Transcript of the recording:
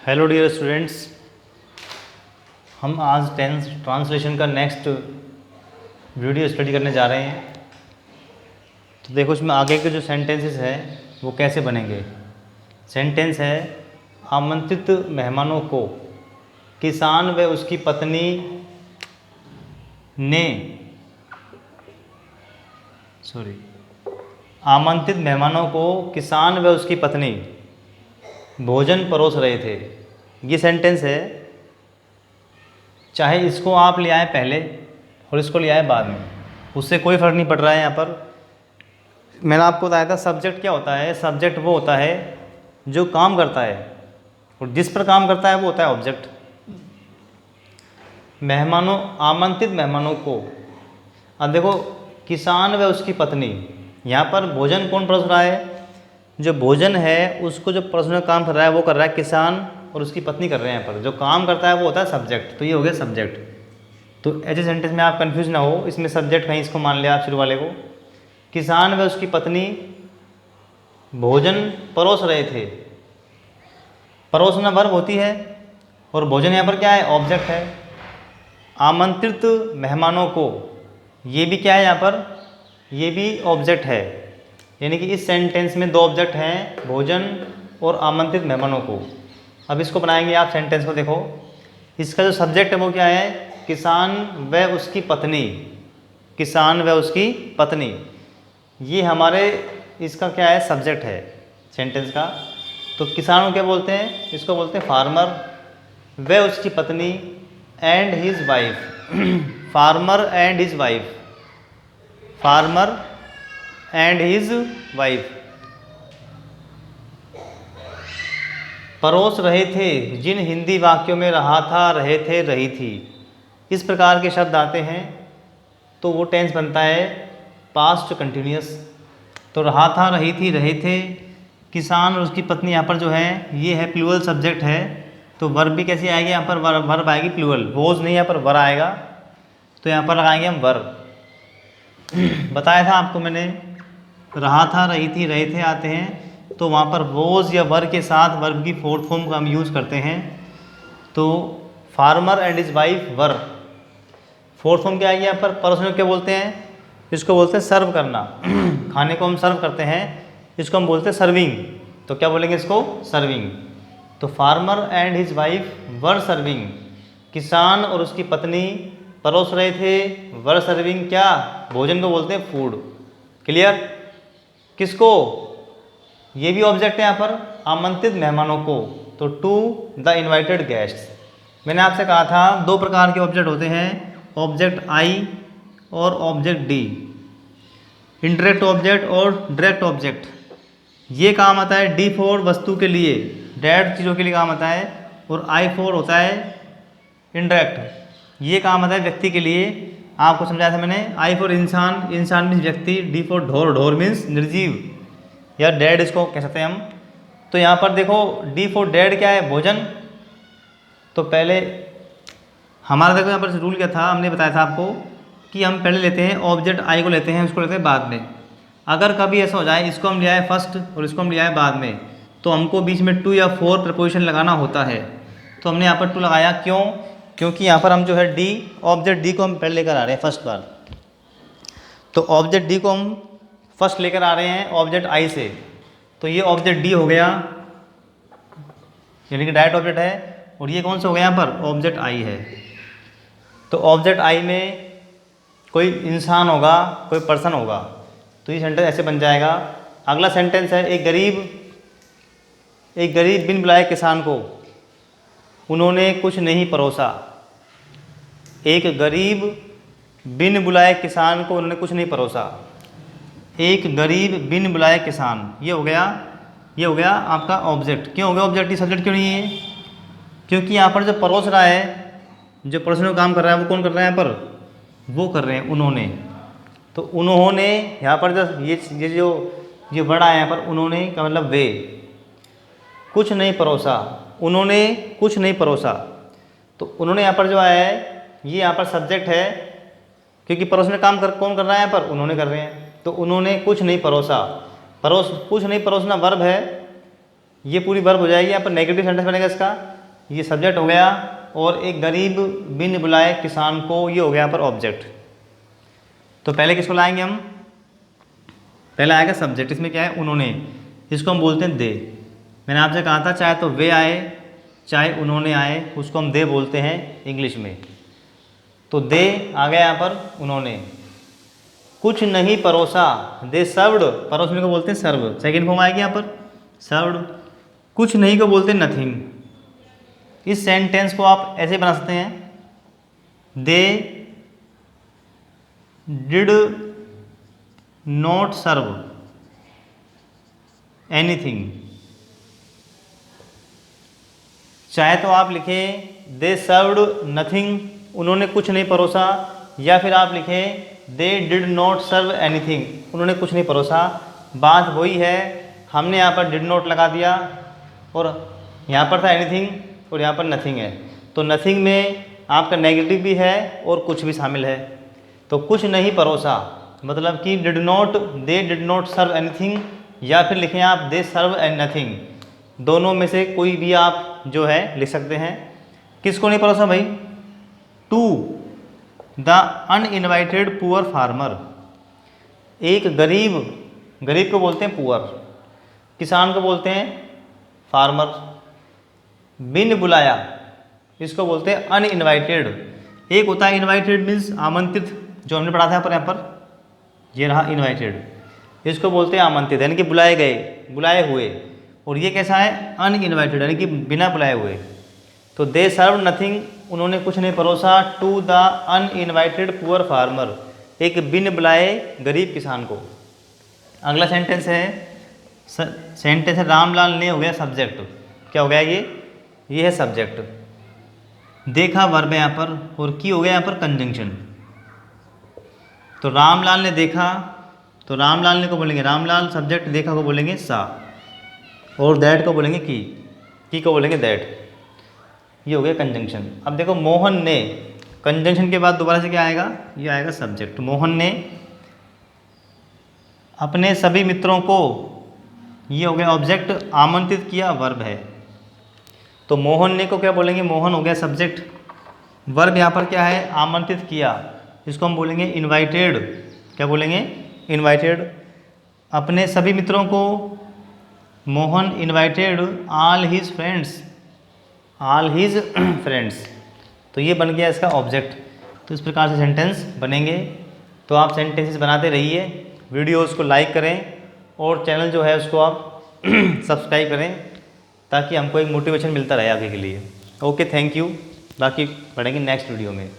Hello dear students, हम आज tense translation का नेक्स्ट वीडियो स्टडी करने जा रहे हैं। तो देखो इसमें आगे के जो सेंटेंसेस हैं वो कैसे बनेंगे। सेंटेंस है, आमंत्रित मेहमानों को किसान व उसकी पत्नी ने आमंत्रित मेहमानों को किसान व उसकी पत्नी भोजन परोस रहे थे। ये सेंटेंस है, चाहे इसको आप ले आए पहले और इसको ले आए बाद में, उससे कोई फ़र्क नहीं पड़ रहा है। यहाँ पर मैंने आपको बताया था सब्जेक्ट क्या होता है। सब्जेक्ट वो होता है जो काम करता है और जिस पर काम करता है वो होता है ऑब्जेक्ट। मेहमानों, आमंत्रित मेहमानों को, अब देखो किसान व उसकी पत्नी, यहाँ पर भोजन कौन परोस रहा है? जो भोजन है उसको जो परोसने का काम कर रहा है वो कर रहा है किसान और उसकी पत्नी कर रहे हैं। यहाँ पर जो काम करता है वो होता है सब्जेक्ट। तो ये हो गया सब्जेक्ट। तो ऐसे सेंटेंस में आप कंफ्यूज ना हो, इसमें सब्जेक्ट कहीं इसको मान लिया आप शुरू वाले को। किसान व उसकी पत्नी भोजन परोस रहे थे। परोसना वर्ब होती है और भोजन यहाँ पर क्या है? ऑब्जेक्ट है। आमंत्रित मेहमानों को, ये भी क्या है यहाँ पर? ये भी ऑब्जेक्ट है। यानी कि इस सेंटेंस में दो ऑब्जेक्ट हैं, भोजन और आमंत्रित मेहमानों को। अब इसको बनाएंगे आप सेंटेंस को। देखो इसका जो सब्जेक्ट है वो क्या है? किसान व उसकी पत्नी। किसान व उसकी पत्नी, ये हमारे इसका क्या है? सब्जेक्ट है सेंटेंस का। तो किसान को क्या बोलते हैं? इसको बोलते हैं फार्मर। व उसकी पत्नी and his wife. Farmer and his wife. Farmer and his wife परोस रहे थे। जिन हिंदी वाक्यों में रहा था, रहे थे, रही थी, इस प्रकार के शब्द आते हैं तो वो टेंस बनता है पास्ट कंटिन्यूअस। तो रहा था, रही थी, रहे थे, किसान और उसकी पत्नी यहाँ पर जो है ये है प्लूरल सब्जेक्ट है। तो वर्ब भी कैसी आएगी? यहाँ पर वर्ब आएगी प्लूरल। वोज नहीं, यहाँ पर वर आएगा। तो यहाँ पर लगाएंगे हम वर्ब। बताया था आपको मैंने, रहा था, रही थी, रहे थे आते हैं तो वहाँ पर वोज या वर के साथ वर्ब की फोर्थ फॉर्म का हम यूज़ करते हैं। तो farmer and his wife were, fourth form क्या आएगी यहाँ पर? पर्सन क्या बोलते हैं? इसको बोलते हैं सर्व करना। खाने को हम सर्व करते हैं, इसको हम बोलते हैं सर्विंग। तो क्या बोलेंगे इसको? सर्विंग। तो farmer and his wife were serving. किसान और उसकी पत्नी परोस रहे थे, वर सर्विंग क्या? भोजन को बोलते हैं फूड। क्लियर? किसको? ये भी ऑब्जेक्ट है यहाँ पर, आमंत्रित मेहमानों को। तो टू द इनवाइटेड गेस्ट्स। मैंने आपसे कहा था दो प्रकार के ऑब्जेक्ट होते हैं, ऑब्जेक्ट आई और ऑब्जेक्ट डी। इनडायरेक्ट ऑब्जेक्ट और डायरेक्ट ऑब्जेक्ट। ये काम आता है डी फॉर वस्तु के लिए, डायरेक्ट चीज़ों के लिए काम आता है, और आई फॉर होता है इनडायरेक्ट। ये काम आता है व्यक्ति के लिए। आपको समझाया था मैंने, आई फॉर इंसान, इंसान मीन्स व्यक्ति। डी फॉर ढोर, ढोर मीन्स निर्जीव या डेड, इसको कह सकते हैं हम। तो यहाँ पर देखो डी फॉर डेड क्या है? भोजन। तो पहले हमारा देखो यहाँ पर रूल क्या था, हमने बताया था आपको कि हम पहले लेते हैं ऑब्जेक्ट आई को लेते हैं, उसको लेते हैं बाद में। अगर कभी ऐसा हो जाए इसको हम ले आए फर्स्ट और इसको हम ले आए बाद में, तो हमको बीच में टू या फोर प्रपोजिशन लगाना होता है। तो हमने यहाँ पर टू लगाया, क्यों? क्योंकि यहाँ पर हम जो है डी, ऑब्जेक्ट डी को हम पहले लेकर आ रहे हैं फर्स्ट बार। तो ऑब्जेक्ट डी को हम फर्स्ट लेकर आ रहे हैं ऑब्जेक्ट आई से। तो ये ऑब्जेक्ट डी हो गया, यानी कि डायरेक्ट ऑब्जेक्ट है। और ये कौन सा हो गया? यहाँ पर ऑब्जेक्ट आई है। तो ऑब्जेक्ट आई में कोई इंसान होगा, कोई पर्सन होगा। तो ये सेंटेंस ऐसे बन जाएगा। अगला सेंटेंस है, एक गरीब बिन बुलाए किसान को उन्होंने कुछ नहीं परोसा। एक गरीब बिन बुलाए किसान को उन्होंने कुछ नहीं परोसा। एक गरीब बिन बुलाए किसान, ये हो गया आपका ऑब्जेक्ट। क्यों हो गया ऑब्जेक्ट? ये सब्जेक्ट क्यों नहीं है? क्योंकि यहाँ पर जो परोस रहा है, जो परोसने का काम कर रहा है, वो कौन कर रहा है यहाँ पर? वो कर रहे हैं उन्होंने। तो उन्होंने यहाँ पर जो ये वर्ड आया यहाँ पर, उन्होंने का मतलब वे, कुछ नहीं परोसा। उन्होंने कुछ नहीं परोसा। तो उन्होंने यहाँ पर जो आया है ये यहाँ पर सब्जेक्ट है, क्योंकि परोसने काम कौन कर रहा है यहाँ पर? उन्होंने कर रहे हैं। तो उन्होंने कुछ नहीं परोसा। कुछ नहीं परोसना वर्ब है, ये पूरी वर्ब हो जाएगी। यहाँ पर नेगेटिव सेंटेंस बनेगा इसका, ये सब्जेक्ट हो गया, और एक गरीब बिन बुलाए किसान को, ये हो गया यहाँ पर ऑब्जेक्ट। तो पहले किसको लाएंगे हम, पहले आएगा सब्जेक्ट, इसमें क्या है उन्होंने, इसको हम बोलते हैं दे। मैंने आपसे कहा था चाहे तो वे आए चाहे उन्होंने आए, उसको हम दे बोलते हैं इंग्लिश में। तो दे आ गया यहाँ पर उन्होंने। कुछ नहीं परोसा, दे सर्व्ड, परोसने को बोलते हैं सर्व, सेकेंड फॉर्म आएगी यहाँ पर सर्व्ड। कुछ नहीं को बोलते हैं नथिंग। इस सेंटेंस को आप ऐसे बना सकते हैं, they did not serve anything. चाहे तो आप लिखें दे सर्व्ड नथिंग, उन्होंने कुछ नहीं परोसा, या फिर आप लिखें they did not serve anything, उन्होंने कुछ नहीं परोसा। बात वही है, हमने यहाँ पर डिड नॉट लगा दिया और यहाँ पर था एनीथिंग और यहाँ पर नथिंग है। तो नथिंग में आपका नेगेटिव भी है और कुछ भी शामिल है। तो कुछ नहीं परोसा मतलब कि did not, they did not serve anything, या फिर लिखें आप दे सर्व एंड नथिंग। दोनों में से कोई भी आप जो है लिख सकते हैं। किसको नहीं परोसा भाई, to the uninvited poor farmer, एक गरीब, गरीब को बोलते हैं पुअर, किसान को बोलते हैं फार्मर। बिन बुलाया इसको बोलते हैं अनइनवाइटेड। एक होता है इनवाइटेड मीन्स आमंत्रित, जो हमने पढ़ा था पर यहाँ पर ये रहा इनवाइटेड, इसको बोलते हैं आमंत्रित यानी कि बुलाए गए, बुलाए हुए। और ये कैसा है अनइनवाइटेड यानी कि बिना बुलाए हुए। तो दे सर्व नथिंग, उन्होंने कुछ नहीं परोसा, to the uninvited poor farmer, एक बिन बुलाए गरीब किसान को। अगला सेंटेंस है, सेंटेंस है रामलाल ने, हो गया सब्जेक्ट। क्या हो गया ये है सब्जेक्ट। देखा वर्ब है यहाँ पर, और की हो गया यहाँ पर कंजंक्शन। तो रामलाल ने देखा, तो रामलाल ने को बोलेंगे रामलाल, सब्जेक्ट देखा को बोलेंगे सा, और दैट को बोलेंगे की को बोलेंगे दैट। ये हो गया कंजंक्शन। अब देखो मोहन ने, कंजंक्शन के बाद दोबारा से क्या आएगा, ये आएगा सब्जेक्ट। मोहन ने अपने सभी मित्रों को, ये हो गया ऑब्जेक्ट, आमंत्रित किया वर्ब है। तो मोहन ने को क्या बोलेंगे, मोहन हो गया सब्जेक्ट, वर्ब यहाँ पर क्या है आमंत्रित किया, इसको हम बोलेंगे इनवाइटेड। क्या बोलेंगे इनवाइटेड। अपने सभी मित्रों को, Mohan invited all his friends, all his friends. तो ये बन गया इसका ऑब्जेक्ट। तो इस प्रकार से सेंटेंस बनेंगे। तो आप सेंटेंसेस बनाते रहिए, वीडियोस को लाइक करें और चैनल जो है उसको आप सब्सक्राइब करें, ताकि हमको एक मोटिवेशन मिलता रहे आगे के लिए। Okay, thank you. बाकी पढ़ेंगे नेक्स्ट वीडियो में।